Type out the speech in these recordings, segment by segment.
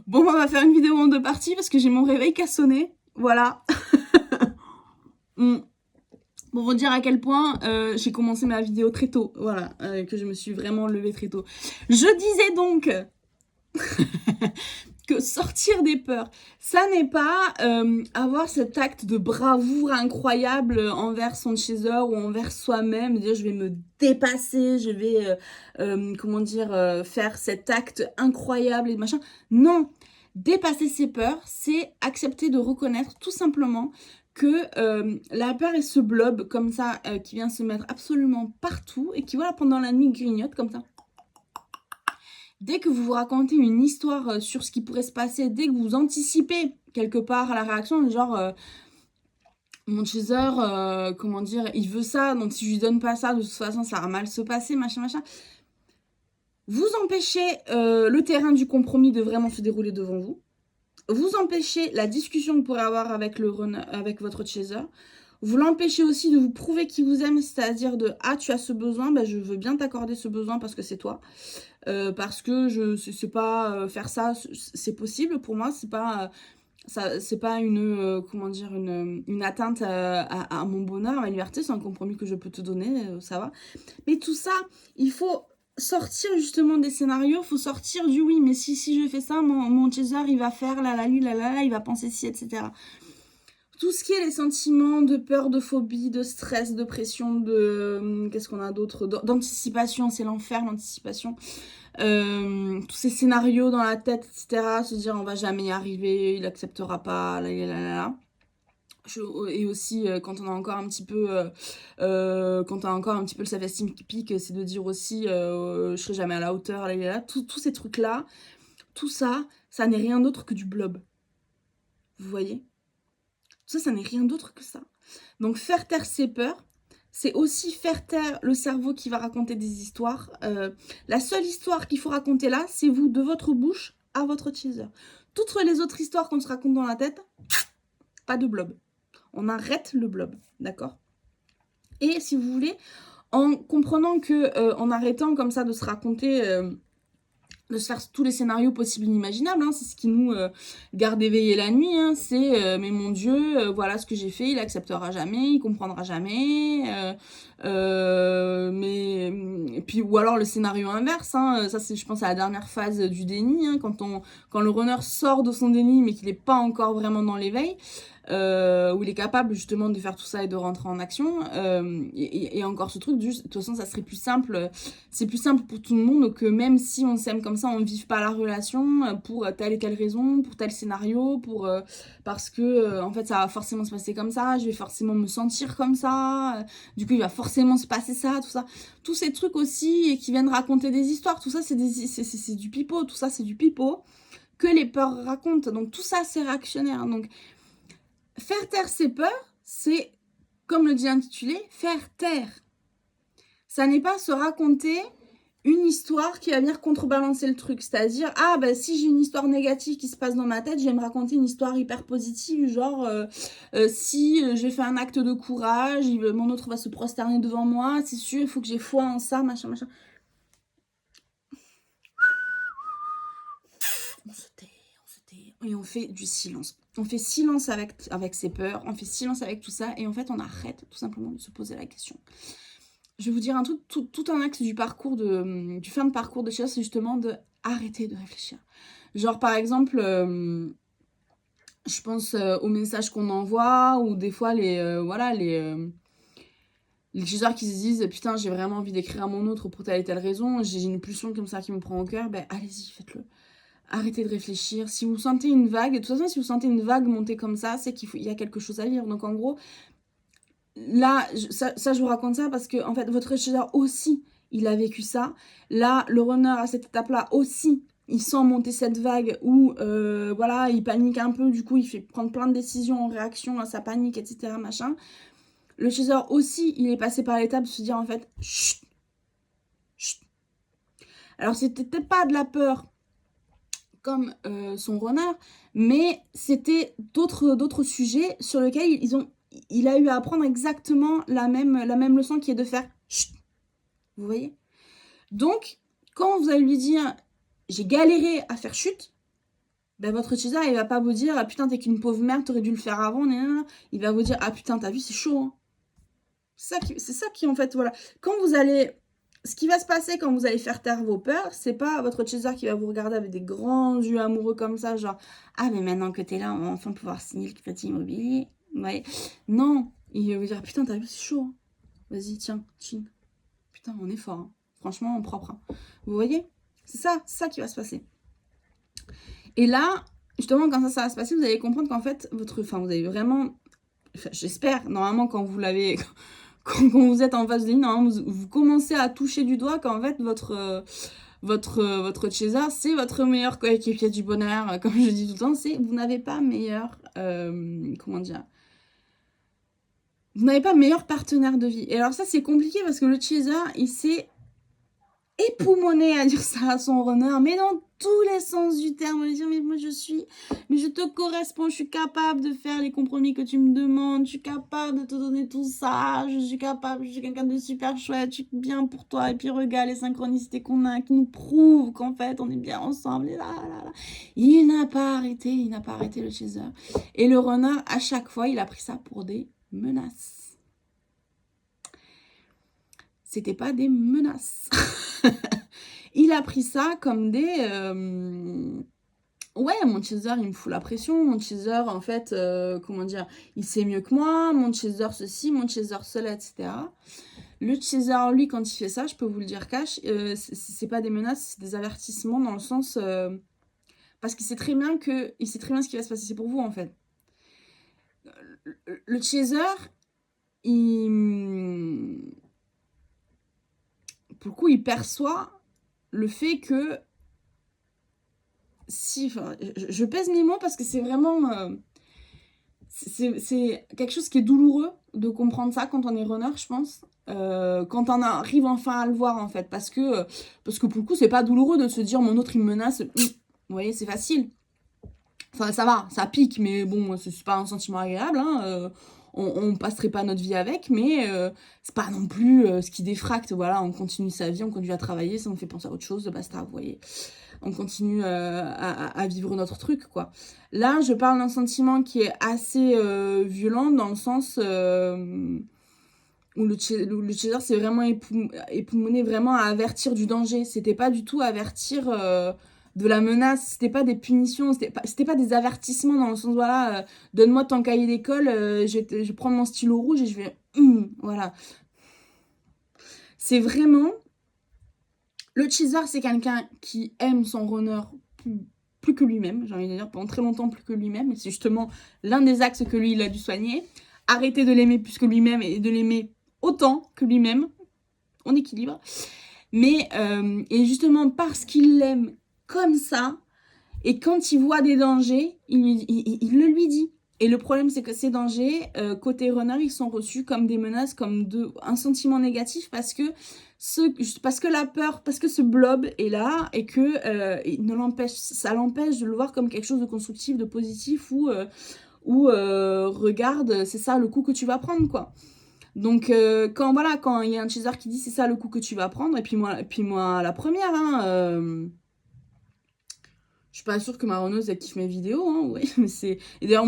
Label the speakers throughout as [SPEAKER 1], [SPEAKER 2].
[SPEAKER 1] Bon, on va faire une vidéo en deux parties parce que j'ai mon réveil qui a sonné. Voilà. Pour vous dire à quel point j'ai commencé ma vidéo très tôt. Voilà, que je me suis vraiment levée très tôt. Je disais donc que sortir des peurs, ça n'est pas avoir cet acte de bravoure incroyable envers son chaser ou envers soi-même, dire je vais me dépasser, je vais, comment dire, faire cet acte incroyable et machin. Non, dépasser ses peurs, c'est accepter de reconnaître tout simplement que la peur est ce blob comme ça qui vient se mettre absolument partout et qui voilà pendant la nuit grignote comme ça. Dès que vous vous racontez une histoire sur ce qui pourrait se passer, dès que vous anticipez quelque part la réaction, genre mon chaser, comment dire, il veut ça, donc si je lui donne pas ça, de toute façon ça va mal se passer, machin, machin. Vous empêchez le terrain du compromis de vraiment se dérouler devant vous. Vous empêchez la discussion que vous pourrez avoir avec le runner, avec votre chaser. Vous l'empêchez aussi de vous prouver qu'il vous aime, c'est-à-dire de ah tu as ce besoin, bah, je veux bien t'accorder ce besoin parce que c'est toi. Parce que je sais pas faire ça, c'est possible pour moi, c'est pas ça, c'est pas une comment dire une atteinte à mon bonheur, à ma liberté, c'est un compromis que je peux te donner, ça va. Mais tout ça, il faut sortir justement des scénarios, faut sortir du oui, mais si je fais ça, mon chaser il va faire la, il va penser ci, etc. Tout ce qui est les sentiments de peur, de phobie, de stress, de pression, de qu'est-ce qu'on a d'autre, d'anticipation, c'est l'enfer l'anticipation. Tous ces scénarios dans la tête, etc. Se dire on va jamais y arriver, il acceptera pas, là. Et aussi quand on a encore un petit peu quand on a encore un petit peu le self-esteem qui pique, c'est de dire aussi je serai jamais à la hauteur, là. Tous ces trucs là, tout ça, ça n'est rien d'autre que du blob. Vous voyez? Ça n'est rien d'autre que ça. Donc faire taire ses peurs, c'est aussi faire taire le cerveau qui va raconter des histoires. La seule histoire qu'il faut raconter là, c'est vous, de votre bouche à votre teaser. Toutes les autres histoires qu'on se raconte dans la tête, pas de blob. On arrête le blob, d'accord? Et si vous voulez, en comprenant que en arrêtant comme ça de se raconter de se faire tous les scénarios possibles et inimaginables, hein, c'est ce qui nous garde éveillés la nuit, hein, c'est mais mon Dieu, voilà ce que j'ai fait, il acceptera jamais, il comprendra jamais, mais et puis ou alors le scénario inverse, hein, ça c'est je pense à la dernière phase du déni, hein, quand le runner sort de son déni mais qu'il n'est pas encore vraiment dans l'éveil. Où il est capable justement de faire tout ça et de rentrer en action. Et encore ce truc, de toute façon, ça serait plus simple. C'est plus simple pour tout le monde que même si on s'aime comme ça, on ne vive pas la relation pour telle et telle raison, pour tel scénario, parce que en fait ça va forcément se passer comme ça, je vais forcément me sentir comme ça, du coup il va forcément se passer ça, tout ça. Tous ces trucs aussi qui viennent raconter des histoires, tout ça c'est du pipeau, tout ça c'est du pipeau que les peurs racontent. Donc tout ça c'est réactionnaire. Donc faire taire ses peurs, c'est, comme le dit l'intitulé, faire taire. Ça n'est pas se raconter une histoire qui va venir contrebalancer le truc. C'est-à-dire, ah bah si j'ai une histoire négative qui se passe dans ma tête, je vais me raconter une histoire hyper positive, genre si j'ai fait un acte de courage, mon autre va se prosterner devant moi, c'est sûr, il faut que j'ai foi en ça, machin, machin. On se tait, et on fait du silence. On fait silence avec ses peurs, on fait silence avec tout ça, et en fait on arrête tout simplement de se poser la question. Je vais vous dire un truc, tout un axe du fin de parcours de chasse, c'est justement de arrêter de réfléchir. Genre par exemple, je pense aux messages qu'on envoie, ou des fois les chasseurs qui se disent putain j'ai vraiment envie d'écrire à mon autre pour telle et telle raison, j'ai une pulsion comme ça qui me prend au cœur, ben allez-y, faites-le. Arrêtez de réfléchir. Si vous sentez une vague, de toute façon, si vous sentez une vague monter comme ça, c'est qu'il y a quelque chose à vivre. Donc en gros, là, ça je vous raconte ça parce que en fait, votre chasseur aussi, il a vécu ça. Là, le runner à cette étape-là aussi, il sent monter cette vague où, voilà, il panique un peu. Du coup, il fait prendre plein de décisions en réaction à sa panique, etc. Machin. Le chasseur aussi, il est passé par l'étape de se dire en fait, chut, chut. Alors c'était peut-être pas de la peur comme son runner, mais c'était d'autres sujets sur lesquels il a eu à apprendre exactement la même leçon qui est de faire chut. Vous voyez? Donc, quand vous allez lui dire j'ai galéré à faire chut, ben, votre chaser, il va pas vous dire: «Ah putain, t'es qu'une pauvre merde, t'aurais dû le faire avant, nin nin nin». Il va vous dire: «Ah putain, tu vu, c'est chaud, hein». C'est ça qui, en fait, voilà. Quand vous allez Ce qui va se passer quand vous allez faire taire vos peurs, c'est pas votre chaser qui va vous regarder avec des grands yeux amoureux comme ça, genre: «Ah mais maintenant que t'es là, on va enfin pouvoir signer le crédit immobilier». Ouais. Non, il va vous dire: «Putain, tu vu, c'est chaud, hein. Vas-y, tiens, chin. Putain, on est fort, hein. Franchement, on propre, hein». Vous voyez? C'est ça qui va se passer. Et là, justement, quand ça va se passer, vous allez comprendre qu'en fait, vous avez vraiment, enfin, j'espère, normalement, quand vous l'avez, quand vous êtes en face de lui, normalement, vous commencez à toucher du doigt qu'en fait, votre chaser, c'est votre meilleur coéquipier du bonheur. Comme je dis tout le temps, vous n'avez pas meilleur, comment dire, vous n'avez pas meilleur partenaire de vie. Et alors ça, c'est compliqué parce que le chaser, il sait époumoner à dire ça à son runner, mais dans tous les sens du terme, lui dire: mais moi mais je te corresponds, je suis capable de faire les compromis que tu me demandes, je suis capable de te donner tout ça, je suis quelqu'un de super chouette, je suis bien pour toi. Et puis regarde les synchronicités qu'on a qui nous prouvent qu'en fait on est bien ensemble. Et là, là, là. Il n'a pas arrêté le chaser. Et le runner, à chaque fois, il a pris ça pour des menaces. C'était pas des menaces. Il a pris ça comme des... Ouais, mon chaser, il me fout la pression. Mon chaser, en fait, comment dire, il sait mieux que moi. Mon chaser ceci, mon chaser cela, etc. Le chaser, lui, quand il fait ça, je peux vous le dire cash, c'est pas des menaces, c'est des avertissements dans le sens... parce qu'il sait très bien ce qui va se passer. C'est pour vous, en fait. Le chaser, pour le coup, il perçoit le fait que si, enfin, je pèse mes mots parce que c'est vraiment, c'est quelque chose qui est douloureux de comprendre ça quand on est runner, je pense. Quand on arrive enfin à le voir, en fait, parce que pour le coup, c'est pas douloureux de se dire mon autre il me menace. Vous voyez, c'est facile. Enfin, ça va, ça pique, mais bon, c'est pas un sentiment agréable, hein. On passerait pas notre vie avec, mais c'est pas non plus ce qui défracte. Voilà, on continue sa vie, on continue à travailler, ça nous fait penser à autre chose, basta, vous voyez. On continue à vivre notre truc, quoi. Là, je parle d'un sentiment qui est assez violent, dans le sens où le chaser, c'est vraiment époumoné, vraiment à avertir du danger. C'était pas du tout avertir de la menace, c'était pas des punitions, c'était pas des avertissements dans le sens, voilà, donne-moi ton cahier d'école, je vais prendre mon stylo rouge et je vais... voilà. C'est vraiment... Le chaser, c'est quelqu'un qui aime son runner plus que lui-même, j'ai envie de dire, pendant très longtemps plus que lui-même, et c'est justement l'un des axes que lui, il a dû soigner. Arrêter de l'aimer plus que lui-même et de l'aimer autant que lui-même, on équilibre. Mais, et justement, parce qu'il l'aime comme ça, et quand il voit des dangers, il le lui dit. Et le problème, c'est que ces dangers, côté runner, ils sont reçus comme des menaces, comme un sentiment négatif, parce que la peur, parce que ce blob est là, et que ça l'empêche de le voir comme quelque chose de constructif, de positif, ou regarde, c'est ça le coup que tu vas prendre, quoi. Donc quand il y a un chaser qui dit c'est ça le coup que tu vas prendre, et puis moi la première, hein, je suis pas sûre que ma runneuse elle kiffe mes vidéos, hein, ouais, mais c'est... Et d'ailleurs,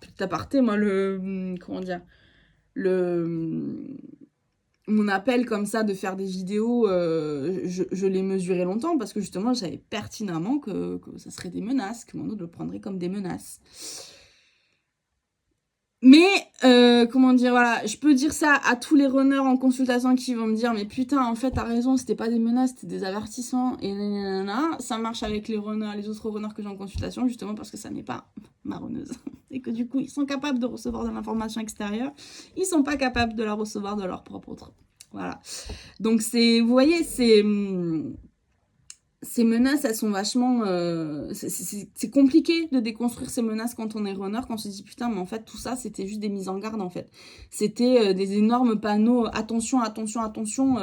[SPEAKER 1] petit aparté, moi comment dire, mon appel comme ça de faire des vidéos, je l'ai mesuré longtemps, parce que justement je savais pertinemment que ça serait des menaces, que mon autre le prendrait comme des menaces. Mais, comment dire, voilà, je peux dire ça à tous les runners en consultation qui vont me dire, mais putain, en fait, t'as raison, c'était pas des menaces, c'était des avertissements, et nanana. Ça marche avec les autres runners que j'ai en consultation, justement parce que ça n'est pas ma runneuse. Et que du coup, ils sont capables de recevoir de l'information extérieure, ils sont pas capables de la recevoir de leur propre autre. Voilà. Donc vous voyez, ces menaces, elles sont vachement... c'est compliqué de déconstruire ces menaces quand on est runner, quand on se dit putain, mais en fait, tout ça, c'était juste des mises en garde, en fait. C'était des énormes panneaux, attention, attention, attention,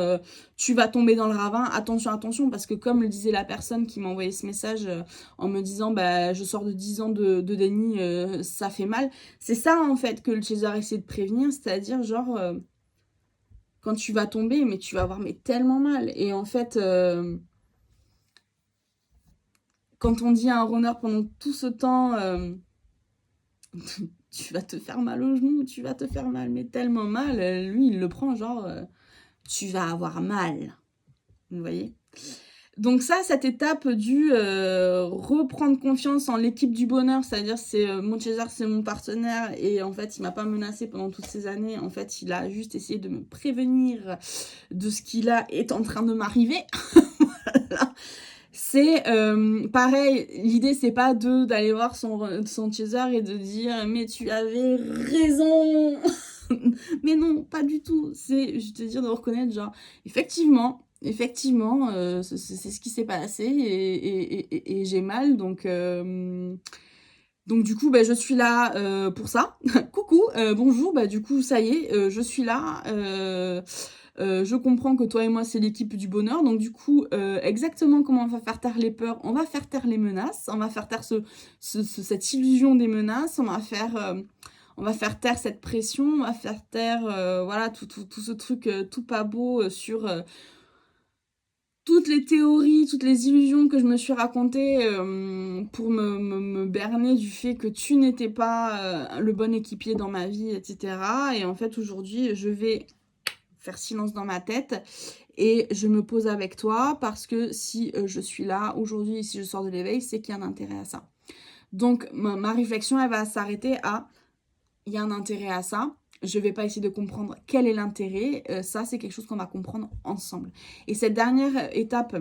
[SPEAKER 1] tu vas tomber dans le ravin, attention, attention, parce que comme le disait la personne qui m'a envoyé ce message en me disant, bah, je sors de 10 ans de déni, ça fait mal. C'est ça, en fait, que le chaser essaie de prévenir, c'est-à-dire, genre, quand tu vas tomber, mais tu vas avoir mais tellement mal. Et en fait... quand on dit à un runner pendant tout ce temps, tu vas te faire mal au genou, tu vas te faire mal, mais tellement mal, lui, il le prend genre, tu vas avoir mal. Vous voyez? Donc ça, cette étape du reprendre confiance en l'équipe du bonheur, c'est-à-dire c'est mon César, c'est mon partenaire, et en fait, il m'a pas menacé pendant toutes ces années. En fait, il a juste essayé de me prévenir de ce qui là est en train de m'arriver. Voilà. C'est pareil, l'idée c'est pas d'aller voir son chaser et de dire mais tu avais raison. Mais non, pas du tout. C'est, je te dire, de reconnaître genre effectivement, c'est ce qui s'est passé et j'ai mal donc du coup bah, je suis là pour ça. Coucou, bonjour, bah du coup ça y est, je suis là. Je comprends que toi et moi, c'est l'équipe du bonheur. Donc, du coup, exactement comment on va faire taire les peurs, on va faire taire les menaces, on va faire taire cette illusion des menaces, on va faire taire cette pression, on va faire taire voilà, tout ce truc tout pas beau sur toutes les théories, toutes les illusions que je me suis racontées pour me berner du fait que tu n'étais pas le bon équipier dans ma vie, etc. Et en fait, aujourd'hui, je vais faire silence dans ma tête et je me pose avec toi parce que si je suis là aujourd'hui, si je sors de l'éveil, c'est qu'il y a un intérêt à ça. Donc ma réflexion, elle va s'arrêter à il y a un intérêt à ça. Je vais pas essayer de comprendre quel est l'intérêt. Ça, c'est quelque chose qu'on va comprendre ensemble. Et cette dernière étape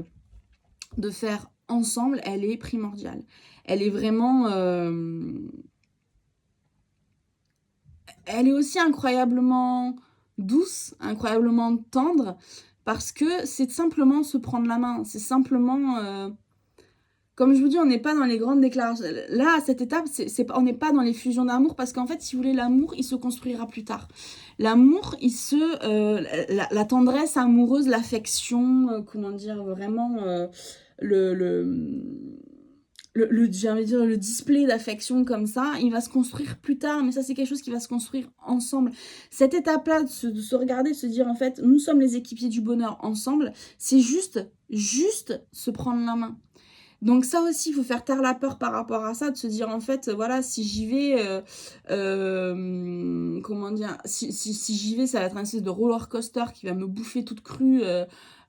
[SPEAKER 1] de faire ensemble, elle est primordiale. Elle est vraiment... elle est aussi incroyablement douce, incroyablement tendre, parce que c'est simplement se prendre la main. C'est simplement... comme je vous dis, on n'est pas dans les grandes déclarations. Là, à cette étape, on n'est pas dans les fusions d'amour, parce qu'en fait, si vous voulez, l'amour, il se construira plus tard. L'amour, la tendresse amoureuse, l'affection, comment dire, vraiment, j'ai envie de dire, le display d'affection comme ça, il va se construire plus tard, mais ça, c'est quelque chose qui va se construire ensemble. Cette étape-là, de se regarder, de se dire, en fait, nous sommes les équipiers du bonheur ensemble, c'est juste se prendre la main. Donc ça aussi, il faut faire taire la peur par rapport à ça, de se dire en fait, voilà, si j'y vais, comment dire, si j'y vais, ça va être un espèce de roller coaster qui va me bouffer toute crue,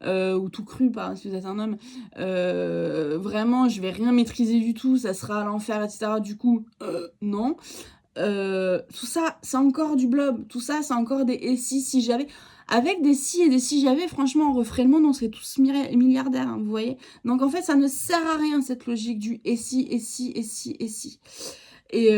[SPEAKER 1] ou tout cru, pardon, si vous êtes un homme. Vraiment, je vais rien maîtriser du tout, ça sera à l'enfer, etc. Du coup, non. Tout ça, c'est encore du blob. Tout ça, c'est encore des et si j'avais. Avec des si et des si j'avais, franchement, on referait le monde, on serait tous milliardaires, hein, vous voyez. Donc en fait, ça ne sert à rien, cette logique du et si, et si, et si, et si. Et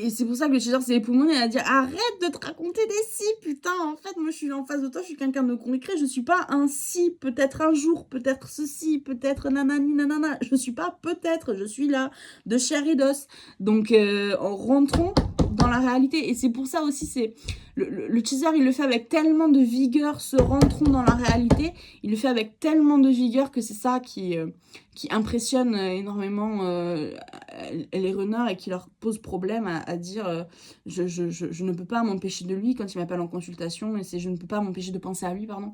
[SPEAKER 1] c'est pour ça que le chasseur s'est époumoné à dire arrête de te raconter des si, putain, en fait, moi je suis en face de toi, je suis quelqu'un de concret, je suis pas un si, peut-être un jour, peut-être ceci, peut-être nanani nanana, je suis pas peut-être, je suis là, de chair et d'os. Donc rentrons dans la réalité, et c'est pour ça aussi, c'est le teaser, il le fait avec tellement de vigueur, ce rentrons dans la réalité, il le fait avec tellement de vigueur que c'est ça qui impressionne énormément les runners et qui leur pose problème à dire je ne peux pas m'empêcher de lui quand il m'appelle en consultation et je ne peux pas m'empêcher de penser à lui, pardon.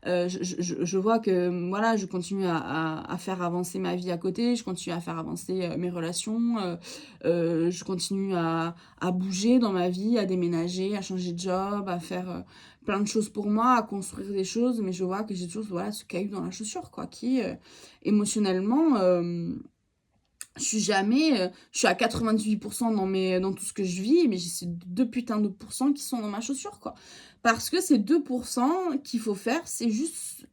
[SPEAKER 1] Je vois que voilà, je continue à faire avancer ma vie à côté, je continue à faire avancer mes relations, je continue à bouger dans ma vie, à déménager, à changer de job, à faire plein de choses pour moi, à construire des choses, mais je vois que j'ai toujours voilà, ce caillou dans la chaussure, quoi, qui émotionnellement, je suis à 98% dans tout ce que je vis, mais j'ai ces 2 putains de pourcents qui sont dans ma chaussure, quoi. Parce que ces 2% qu'il faut faire, c'est juste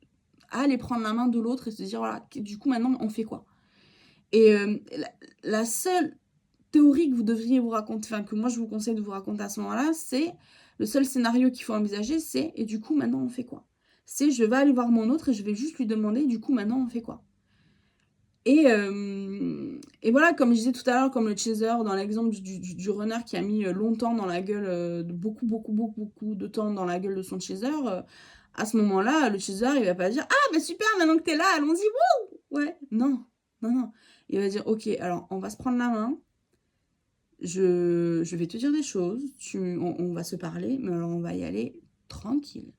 [SPEAKER 1] aller prendre la main de l'autre et se dire, voilà, du coup, maintenant, on fait quoi? Et la seule théorie que vous devriez vous raconter, enfin, que moi, je vous conseille de vous raconter à ce moment-là, c'est, le seul scénario qu'il faut envisager, c'est, et du coup, maintenant, on fait quoi? C'est, je vais aller voir mon autre et je vais juste lui demander, du coup, maintenant, on fait quoi? Et voilà, comme je disais tout à l'heure, comme le chaser, dans l'exemple du runner qui a mis longtemps dans la gueule, beaucoup de temps dans la gueule de son chaser, à ce moment-là, le chaser, il va pas dire « Ah, bah super, maintenant que t'es là, allons-y, wouh !» Ouais, non. Il va dire « Ok, alors, on va se prendre la main, je vais te dire des choses, on va se parler, mais alors on va y aller tranquille.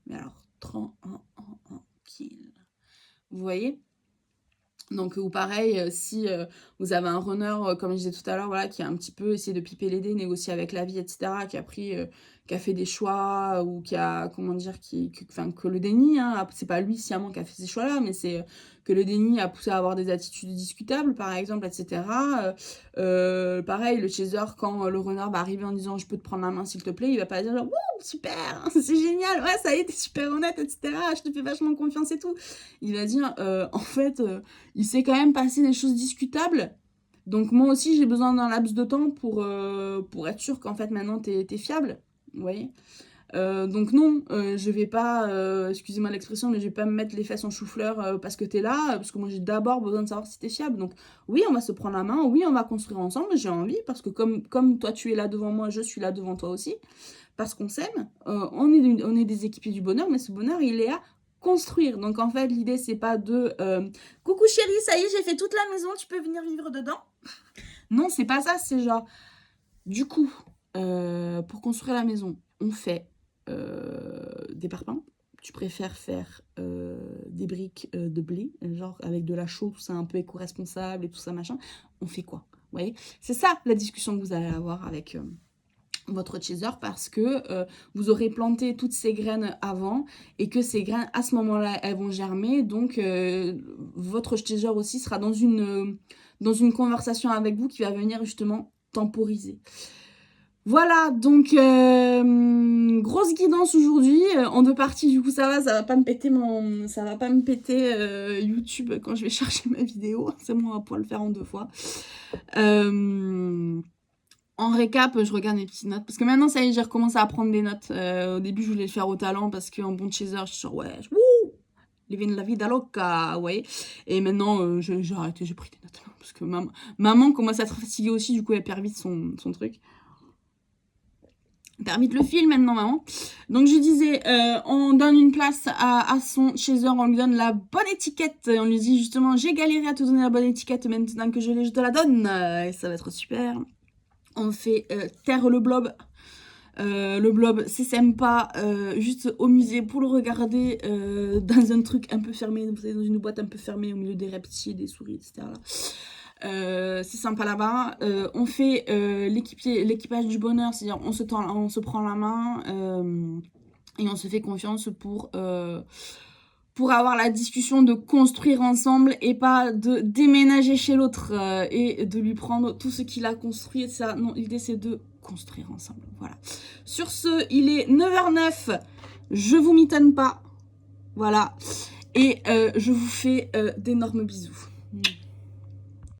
[SPEAKER 1] Mais alors, tranquille. » Vous voyez ? Donc, ou pareil, si vous avez un runner, comme je disais tout à l'heure, voilà, qui a un petit peu essayé de piper les dés, négocier avec la vie, etc., qui a fait des choix, ou qui a, comment dire, enfin, que le déni, hein, c'est pas lui sciemment qui a fait ces choix-là, mais c'est que le déni a poussé à avoir des attitudes discutables, par exemple, etc. Pareil, le chaser, quand le runner va arriver en disant « je peux te prendre la main, s'il te plaît », il va pas dire genre « wouh, super, c'est génial, ouais, ça y est, t'es super honnête, etc., je te fais vachement confiance et tout ». Il va dire en fait, il s'est quand même passé des choses discutables. Donc moi aussi, j'ai besoin d'un laps de temps pour être sûr qu'en fait, maintenant, t'es fiable. Vous voyez donc non, je vais pas, excusez-moi l'expression, mais je vais pas me mettre les fesses en chou-fleur parce que t'es là, parce que moi, j'ai d'abord besoin de savoir si t'es fiable. Donc oui, on va se prendre la main, oui, on va construire ensemble, j'ai envie, parce que comme toi, tu es là devant moi, je suis là devant toi aussi, parce qu'on s'aime, on est des équipiers du bonheur, mais ce bonheur, il est à construire. Donc en fait, l'idée, c'est pas de coucou chérie, ça y est, j'ai fait toute la maison, tu peux venir vivre dedans. Non, c'est pas ça, c'est genre, du coup, pour construire la maison, on fait des parpaings. Tu préfères faire des briques de blé, genre avec de la chaux, tout ça un peu éco-responsable et tout ça, machin. On fait quoi? Vous voyez? C'est ça la discussion que vous allez avoir avec votre chaser, parce que vous aurez planté toutes ces graines avant et que ces graines, à ce moment-là, elles vont germer. Donc, votre chaser aussi sera dans une conversation avec vous qui va venir justement temporiser. Voilà, donc grosse guidance aujourd'hui en deux parties. Du coup, ça va pas me péter YouTube quand je vais chercher ma vidéo. C'est bon, on va pouvoir le faire en 2 fois. En récap, je regarde mes petites notes. Parce que maintenant, ça y est, j'ai recommencé à prendre des notes. Au début, je voulais le faire au talent parce qu'en bon chaser, je suis genre, ouais, wouh, living la vida loca, ouais. Et maintenant, j'ai arrêté, j'ai pris des notes. Parce que maman commence à être fatiguée aussi, du coup, elle perd vite son truc. Perd vite le fil maintenant, maman. Donc, je disais, on donne une place à son chaser, on lui donne la bonne étiquette. On lui dit justement, j'ai galéré à te donner la bonne étiquette, maintenant que je l'ai, je te la donne. Et ça va être super. On fait taire le blob. Le blob, c'est sympa, juste au musée pour le regarder dans un truc un peu fermé, vous savez, dans une boîte un peu fermée au milieu des reptiles, des souris, etc. C'est sympa là-bas. On fait l'équipage du bonheur, c'est-à-dire on se prend la main et on se fait confiance pour avoir la discussion de construire ensemble et pas de déménager chez l'autre et de lui prendre tout ce qu'il a construit. Ça, non, l'idée c'est de construire ensemble. Voilà. Sur ce, il est 9h09. Je vous mitonne pas. Voilà. Et je vous fais d'énormes bisous.